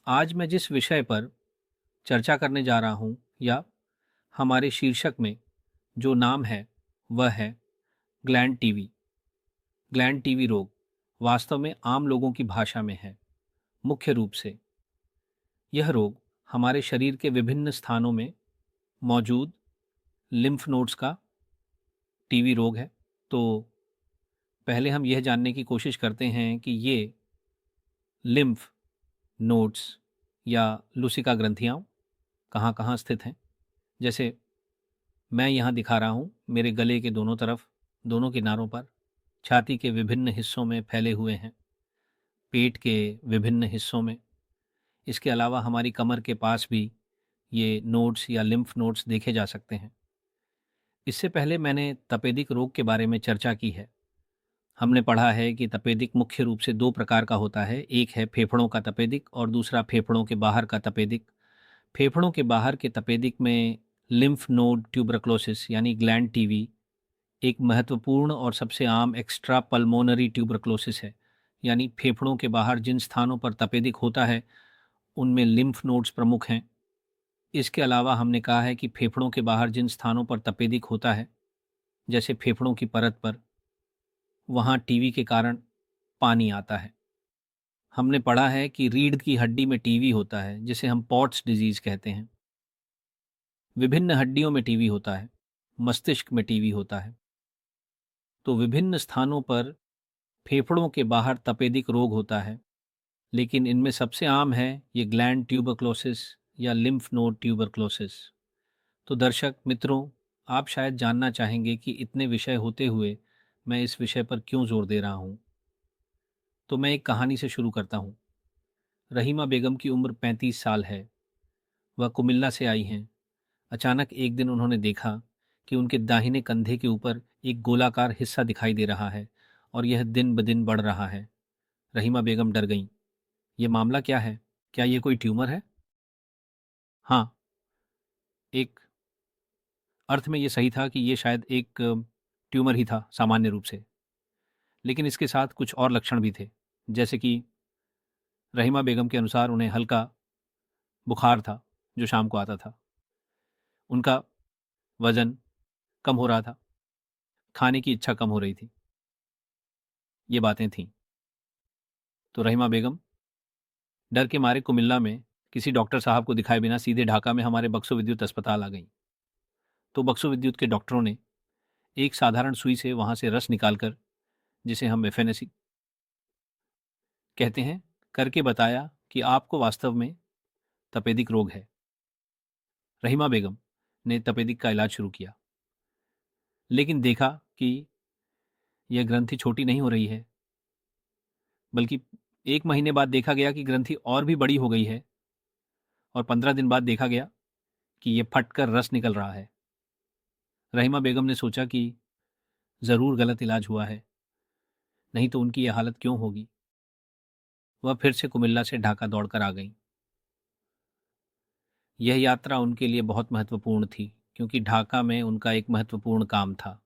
आज मैं जिस विषय पर चर्चा करने जा रहा हूं या हमारे शीर्षक में जो नाम है वह है ग्लैंड टीवी। ग्लैंड टीवी रोग वास्तव में आम लोगों की भाषा में है। मुख्य रूप से यह रोग हमारे शरीर के विभिन्न स्थानों में मौजूद लिम्फ नोड्स का टीवी रोग है। तो पहले हम यह जानने की कोशिश करते हैं कि ये लिम्फ नोड्स या लुसिका ग्रंथियाँ कहाँ कहाँ स्थित हैं। जैसे मैं यहाँ दिखा रहा हूँ, मेरे गले के दोनों तरफ, दोनों किनारों पर, छाती के विभिन्न हिस्सों में फैले हुए हैं, पेट के विभिन्न हिस्सों में। इसके अलावा हमारी कमर के पास भी ये नोड्स या लिम्फ नोड्स देखे जा सकते हैं। इससे पहले मैंने तपेदिक रोग के बारे में चर्चा की है। हमने पढ़ा है कि तपेदिक मुख्य रूप से दो प्रकार का होता है। एक है फेफड़ों का तपेदिक और दूसरा फेफड़ों के बाहर का तपेदिक। फेफड़ों के बाहर के तपेदिक में लिम्फ नोड ट्यूबरक्लोसिस यानी ग्लैंड टीवी एक महत्वपूर्ण और सबसे आम एक्स्ट्रा पल्मोनरी ट्यूबरक्लोसिस है। यानी फेफड़ों के बाहर जिन स्थानों पर तपेदिक होता है उनमें लिम्फ नोड्स प्रमुख हैं। इसके अलावा हमने कहा है कि फेफड़ों के बाहर जिन स्थानों पर तपेदिक होता है, जैसे फेफड़ों की परत पर, वहाँ टीवी के कारण पानी आता है। हमने पढ़ा है कि रीढ़ की हड्डी में टीवी होता है, जिसे हम पॉट्स डिजीज कहते हैं। विभिन्न हड्डियों में टीवी होता है, मस्तिष्क में टीवी होता है। तो विभिन्न स्थानों पर फेफड़ों के बाहर तपेदिक रोग होता है, लेकिन इनमें सबसे आम है ये ग्लैंड ट्यूबरक्लोसिस या लिम्फ नोड ट्यूबरक्लोसिस। तो दर्शक मित्रों, आप शायद जानना चाहेंगे कि इतने विषय होते हुए मैं इस विषय पर क्यों जोर दे रहा हूँ। तो मैं एक कहानी से शुरू करता हूँ। रहीमा बेगम की उम्र 35 साल है। वह कुमिल्ला से आई हैं। अचानक एक दिन उन्होंने देखा कि उनके दाहिने कंधे के ऊपर एक गोलाकार हिस्सा दिखाई दे रहा है और यह दिन ब दिन बढ़ रहा है। रहीमा बेगम डर गईं। ये मामला क्या है? क्या ये कोई ट्यूमर है? हाँ, एक अर्थ में ये सही था कि ये शायद एक ट्यूमर ही था सामान्य रूप से, लेकिन इसके साथ कुछ और लक्षण भी थे। जैसे कि रहीमा बेगम के अनुसार उन्हें हल्का बुखार था जो शाम को आता था। उनका वजन कम हो रहा था, खाने की इच्छा कम हो रही थी। ये बातें थीं। तो रहीमा बेगम डर के मारे कुमिल्ला में किसी डॉक्टर साहब को दिखाए बिना सीधे ढाका में हमारे बक्सो विद्युत अस्पताल आ गईं। तो बक्सो विद्युत के डॉक्टरों ने एक साधारण सुई से वहां से रस निकालकर, जिसे हम एफएनएसी कहते हैं, करके बताया कि आपको वास्तव में तपेदिक रोग है। रहीमा बेगम ने तपेदिक का इलाज शुरू किया, लेकिन देखा कि यह ग्रंथि छोटी नहीं हो रही है, बल्कि 1 महीने बाद देखा गया कि ग्रंथि और भी बड़ी हो गई है और 15 दिन बाद देखा गया कि यह फटकर रस निकल रहा है। रहीमा बेगम ने सोचा कि जरूर गलत इलाज हुआ है, नहीं तो उनकी यह हालत क्यों होगी। वह फिर से कुमिल्ला से ढाका दौड़कर आ गईं। यह यात्रा उनके लिए बहुत महत्वपूर्ण थी, क्योंकि ढाका में उनका एक महत्वपूर्ण काम था।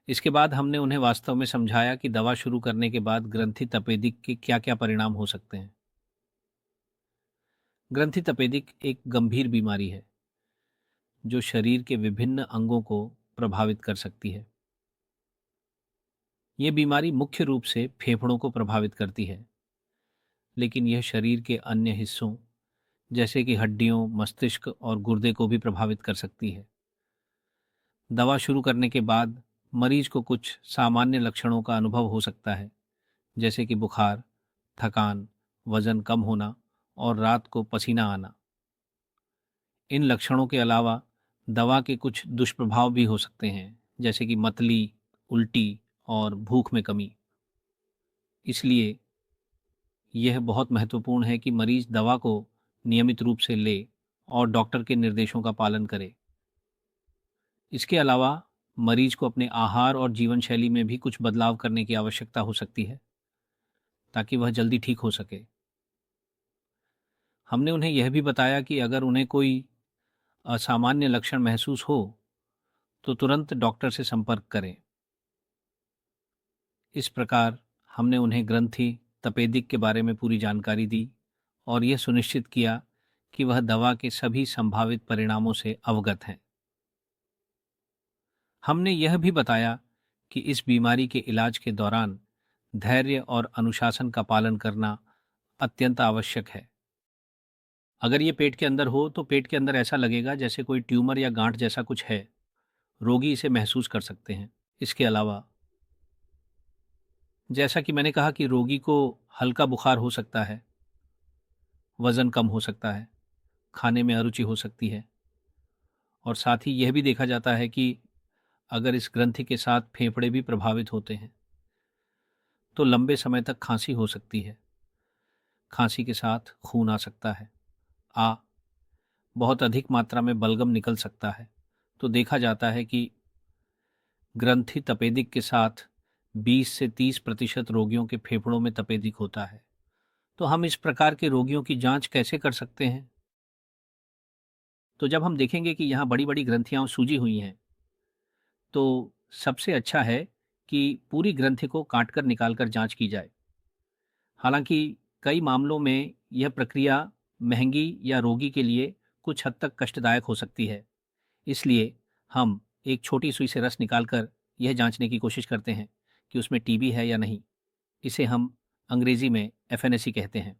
इसके बाद हमने उन्हें वास्तव में समझाया कि दवा शुरू करने के बाद ग्रंथि तपेदिक के क्या क्या परिणाम हो सकते हैं। ग्रंथि तपेदिक एक गंभीर बीमारी है जो शरीर के विभिन्न अंगों को प्रभावित कर सकती है। यह बीमारी मुख्य रूप से फेफड़ों को प्रभावित करती है, लेकिन यह शरीर के अन्य हिस्सों जैसे कि हड्डियों, मस्तिष्क और गुर्दे को भी प्रभावित कर सकती है। दवा शुरू करने के बाद मरीज को कुछ सामान्य लक्षणों का अनुभव हो सकता है, जैसे कि बुखार, थकान, वजन कम होना और रात को पसीना आना। इन लक्षणों के अलावा दवा के कुछ दुष्प्रभाव भी हो सकते हैं, जैसे कि मतली, उल्टी और भूख में कमी। इसलिए यह बहुत महत्वपूर्ण है कि मरीज दवा को नियमित रूप से ले और डॉक्टर के निर्देशों का पालन करे। इसके अलावा मरीज को अपने आहार और जीवन शैली में भी कुछ बदलाव करने की आवश्यकता हो सकती है, ताकि वह जल्दी ठीक हो सके। हमने उन्हें यह भी बताया कि अगर उन्हें कोई असामान्य लक्षण महसूस हो तो तुरंत डॉक्टर से संपर्क करें। इस प्रकार हमने उन्हें ग्रंथि तपेदिक के बारे में पूरी जानकारी दी और यह सुनिश्चित किया कि वह दवा के सभी संभावित परिणामों से अवगत हैं। हमने यह भी बताया कि इस बीमारी के इलाज के दौरान धैर्य और अनुशासन का पालन करना अत्यंत आवश्यक है। अगर ये पेट के अंदर हो तो पेट के अंदर ऐसा लगेगा जैसे कोई ट्यूमर या गांठ जैसा कुछ है। रोगी इसे महसूस कर सकते हैं। इसके अलावा जैसा कि मैंने कहा कि रोगी को हल्का बुखार हो सकता है, वजन कम हो सकता है, खाने में अरुचि हो सकती है और साथ ही यह भी देखा जाता है कि अगर इस ग्रंथि के साथ फेफड़े भी प्रभावित होते हैं तो लंबे समय तक खांसी हो सकती है। खांसी के साथ खून आ सकता है। बहुत अधिक मात्रा में बलगम निकल सकता है। तो देखा जाता है कि ग्रंथि तपेदिक के साथ 20 से 30% रोगियों के फेफड़ों में तपेदिक होता है। तो हम इस प्रकार के रोगियों की जांच कैसे कर सकते हैं? तो जब हम देखेंगे कि यहाँ बड़ी बड़ी ग्रंथियां सूजी हुई हैं तो सबसे अच्छा है कि पूरी ग्रंथि को काटकर निकालकर जांच की जाए। हालांकि कई मामलों में यह प्रक्रिया महंगी या रोगी के लिए कुछ हद तक कष्टदायक हो सकती है। इसलिए हम एक छोटी सुई से रस निकालकर यह जांचने की कोशिश करते हैं कि उसमें टीबी है या नहीं। इसे हम अंग्रेजी में एफएनएसी कहते हैं,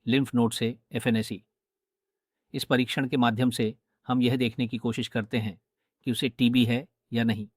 लिम्फ नोड से एफएनएसी। इस परीक्षण के माध्यम से हम यह देखने की कोशिश करते हैं कि उसे टीबी है या नहीं।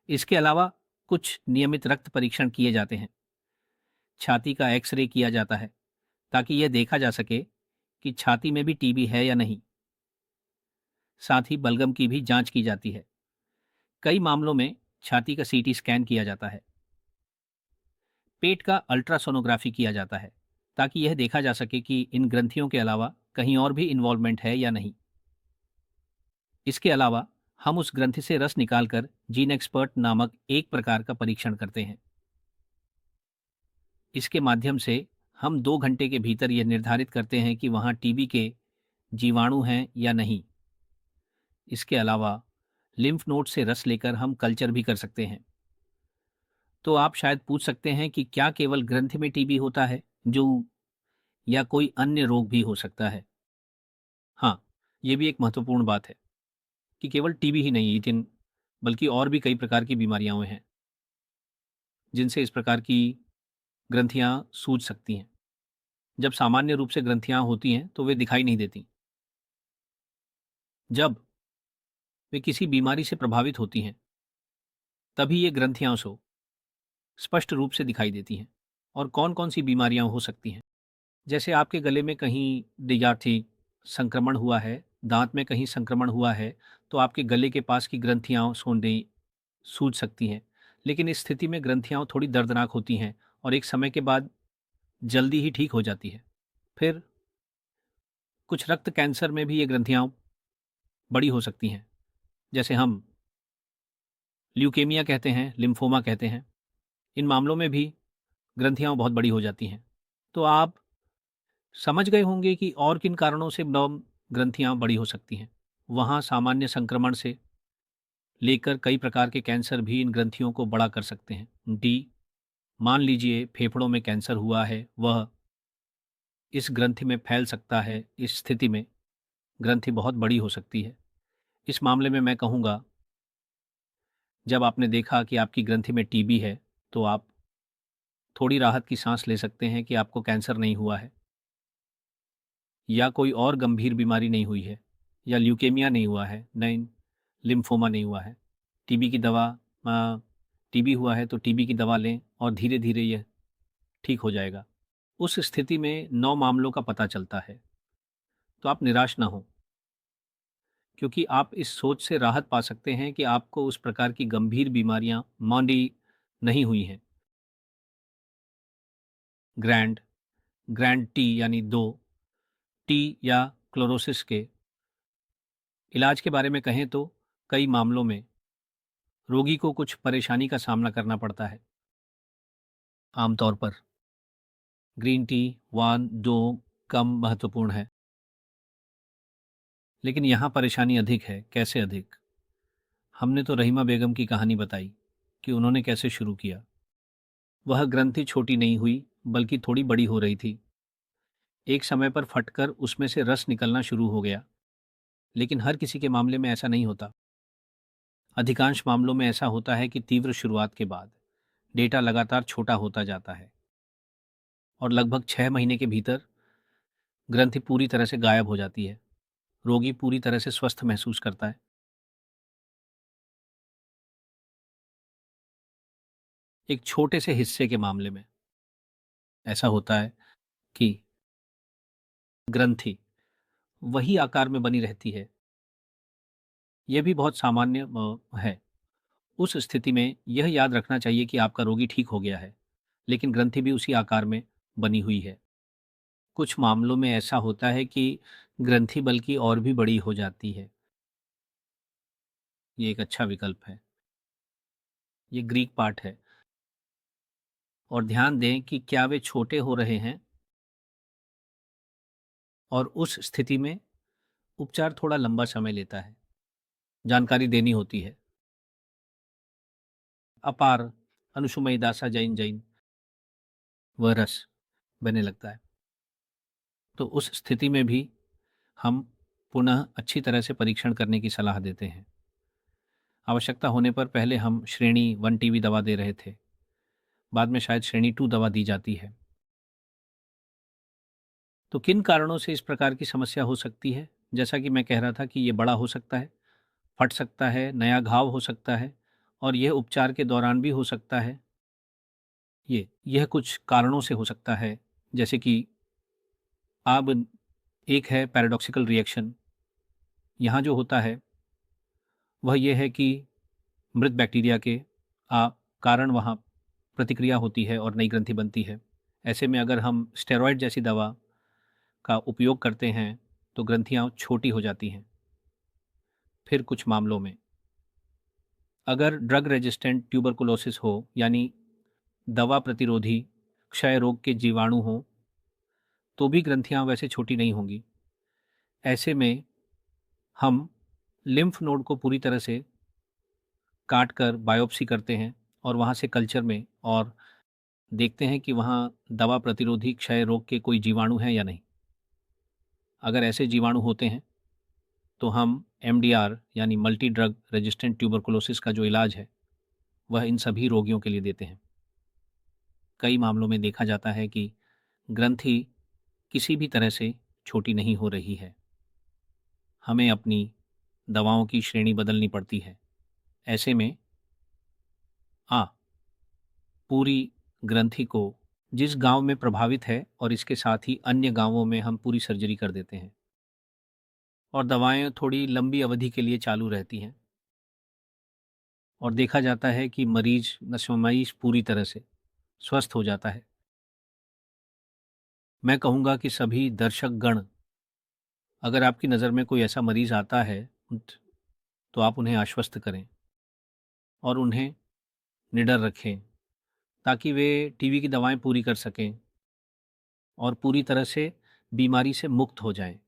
इसके अलावा कुछ नियमित रक्त परीक्षण किए जाते हैं। छाती का एक्सरे किया जाता है ताकि यह देखा जा सके कि छाती में भी टीबी है या नहीं। साथ ही बलगम की भी जांच की जाती है। कई मामलों में छाती का सीटी स्कैन किया जाता है। पेट का अल्ट्रासोनोग्राफी किया जाता है ताकि यह देखा जा सके कि इन ग्रंथियों के अलावा कहीं और भी इन्वॉल्वमेंट है या नहीं। इसके अलावा हम उस ग्रंथि से रस निकालकर जीन एक्सपर्ट नामक एक प्रकार का परीक्षण करते हैं। इसके माध्यम से हम 2 घंटे के भीतर यह निर्धारित करते हैं कि वहां टीबी के जीवाणु हैं या नहीं। इसके अलावा लिम्फ नोड से रस लेकर हम कल्चर भी कर सकते हैं। तो आप शायद पूछ सकते हैं कि क्या केवल ग्रंथि में टीबी होता है जो या कोई अन्य रोग भी हो सकता है? हाँ, ये भी एक महत्वपूर्ण बात है कि केवल टीबी ही नहीं लेकिन बल्कि और भी कई प्रकार की बीमारियां हैं जिनसे इस प्रकार की ग्रंथियां सूज सकती हैं। जब सामान्य रूप से ग्रंथियां होती हैं तो वे दिखाई नहीं देती। जब वे किसी बीमारी से प्रभावित होती हैं तभी ये ग्रंथियां सो स्पष्ट रूप से दिखाई देती हैं। और कौन कौन सी बीमारियां हो सकती हैं? जैसे आपके गले में कहीं डिजार्थी संक्रमण हुआ है, दांत में कहीं संक्रमण हुआ है, तो आपके गले के पास की ग्रंथियां सोंडें सूज सकती हैं। लेकिन इस स्थिति में ग्रंथियां थोड़ी दर्दनाक होती हैं और एक समय के बाद जल्दी ही ठीक हो जाती है। फिर कुछ रक्त कैंसर में भी ये ग्रंथियां बड़ी हो सकती हैं, जैसे हम ल्यूकेमिया कहते हैं, लिम्फोमा कहते हैं। इन मामलों में भी ग्रंथियां बहुत बड़ी हो जाती हैं। तो आप समझ गए होंगे कि और किन कारणों से बम ग्रंथियां बड़ी हो सकती हैं। वहाँ सामान्य संक्रमण से लेकर कई प्रकार के कैंसर भी इन ग्रंथियों को बड़ा कर सकते हैं। डी, मान लीजिए फेफड़ों में कैंसर हुआ है, वह इस ग्रंथि में फैल सकता है। इस स्थिति में ग्रंथि बहुत बड़ी हो सकती है। इस मामले में मैं कहूँगा, जब आपने देखा कि आपकी ग्रंथि में टीबी है तो आप थोड़ी राहत की सांस ले सकते हैं कि आपको कैंसर नहीं हुआ है या कोई और गंभीर बीमारी नहीं हुई है या ल्यूकेमिया नहीं हुआ है, नहीं लिम्फोमा नहीं हुआ है। टीबी की दवा टीबी हुआ है तो टीबी की दवा लें और धीरे धीरे यह ठीक हो जाएगा। उस स्थिति में 9 मामलों का पता चलता है। तो आप निराश ना हो, क्योंकि आप इस सोच से राहत पा सकते हैं कि आपको उस प्रकार की गंभीर बीमारियां मौनी नहीं हुई हैं। ग्रैंड ग्रैंड टी यानी 2 टी या क्लोरोसिस के इलाज के बारे में कहें तो कई मामलों में रोगी को कुछ परेशानी का सामना करना पड़ता है। आमतौर पर ग्रीन टी 1-2 कम महत्वपूर्ण है, लेकिन यहाँ परेशानी अधिक है। कैसे अधिक? हमने तो रहीमा बेगम की कहानी बताई कि उन्होंने कैसे शुरू किया। वह ग्रंथि छोटी नहीं हुई, बल्कि थोड़ी बड़ी हो रही थी। एक समय पर फटकर उसमें से रस निकलना शुरू हो गया, लेकिन हर किसी के मामले में ऐसा नहीं होता। अधिकांश मामलों में ऐसा होता है कि तीव्र शुरुआत के बाद डेटा लगातार छोटा होता जाता है और लगभग 6 महीने के भीतर ग्रंथि पूरी तरह से गायब हो जाती है। रोगी पूरी तरह से स्वस्थ महसूस करता है। एक छोटे से हिस्से के मामले में ऐसा होता है कि ग्रंथि वही आकार में बनी रहती है। यह भी बहुत सामान्य है। उस स्थिति में यह याद रखना चाहिए कि आपका रोगी ठीक हो गया है, लेकिन ग्रंथि भी उसी आकार में बनी हुई है। कुछ मामलों में ऐसा होता है कि ग्रंथि बल्कि और भी बड़ी हो जाती है। ये एक अच्छा विकल्प है। ये ग्रीक पार्ट है। और ध्यान दें कि क्या वे छोटे हो रहे हैं, और उस स्थिति में उपचार थोड़ा लंबा समय लेता है। जानकारी देनी होती है। अपार अनुसुमयी दासा जैन जैन वह रस बहने लगता है। तो उस स्थिति में भी हम पुनः अच्छी तरह से परीक्षण करने की सलाह देते हैं। आवश्यकता होने पर पहले हम श्रेणी 1 टीबी दवा दे रहे थे, बाद में शायद श्रेणी 2 दवा दी जाती है। तो किन कारणों से इस प्रकार की समस्या हो सकती है? जैसा कि मैं कह रहा था कि ये बड़ा हो सकता है, फट सकता है, नया घाव हो सकता है, और यह उपचार के दौरान भी हो सकता है। यह कुछ कारणों से हो सकता है, जैसे कि अब एक है पैराडॉक्सिकल रिएक्शन। यहाँ जो होता है वह यह है कि मृत बैक्टीरिया के कारण वहाँ प्रतिक्रिया होती है और नई ग्रंथि बनती है। ऐसे में अगर हम स्टेरॉयड जैसी दवा का उपयोग करते हैं तो ग्रंथियाँ छोटी हो जाती हैं। फिर कुछ मामलों में अगर ड्रग रेजिस्टेंट ट्यूबरकुलोसिस हो, यानी दवा प्रतिरोधी क्षय रोग के जीवाणु हो, तो भी ग्रंथियाँ वैसे छोटी नहीं होंगी। ऐसे में हम लिम्फ नोड को पूरी तरह से काट कर बायोप्सी करते हैं और वहाँ से कल्चर में और देखते हैं कि वहाँ दवा प्रतिरोधी क्षय रोग के कोई जीवाणु हैं या नहीं। अगर ऐसे जीवाणु होते हैं तो हम एमडीआर यानी मल्टी ड्रग रेजिस्टेंट ट्यूबरकुलोसिस का जो इलाज है वह इन सभी रोगियों के लिए देते हैं। कई मामलों में देखा जाता है कि ग्रंथि किसी भी तरह से छोटी नहीं हो रही है। हमें अपनी दवाओं की श्रेणी बदलनी पड़ती है। ऐसे में पूरी ग्रंथि को जिस गांव में प्रभावित है और इसके साथ ही अन्य गांवों में हम पूरी सर्जरी कर देते हैं और दवाएं थोड़ी लंबी अवधि के लिए चालू रहती हैं और देखा जाता है कि मरीज पूरी तरह से स्वस्थ हो जाता है। मैं कहूँगा कि सभी दर्शक गण, अगर आपकी नज़र में कोई ऐसा मरीज आता है तो आप उन्हें आश्वस्त करें और उन्हें निडर रखें ताकि वे टीबी की दवाएं पूरी कर सकें और पूरी तरह से बीमारी से मुक्त हो जाएं।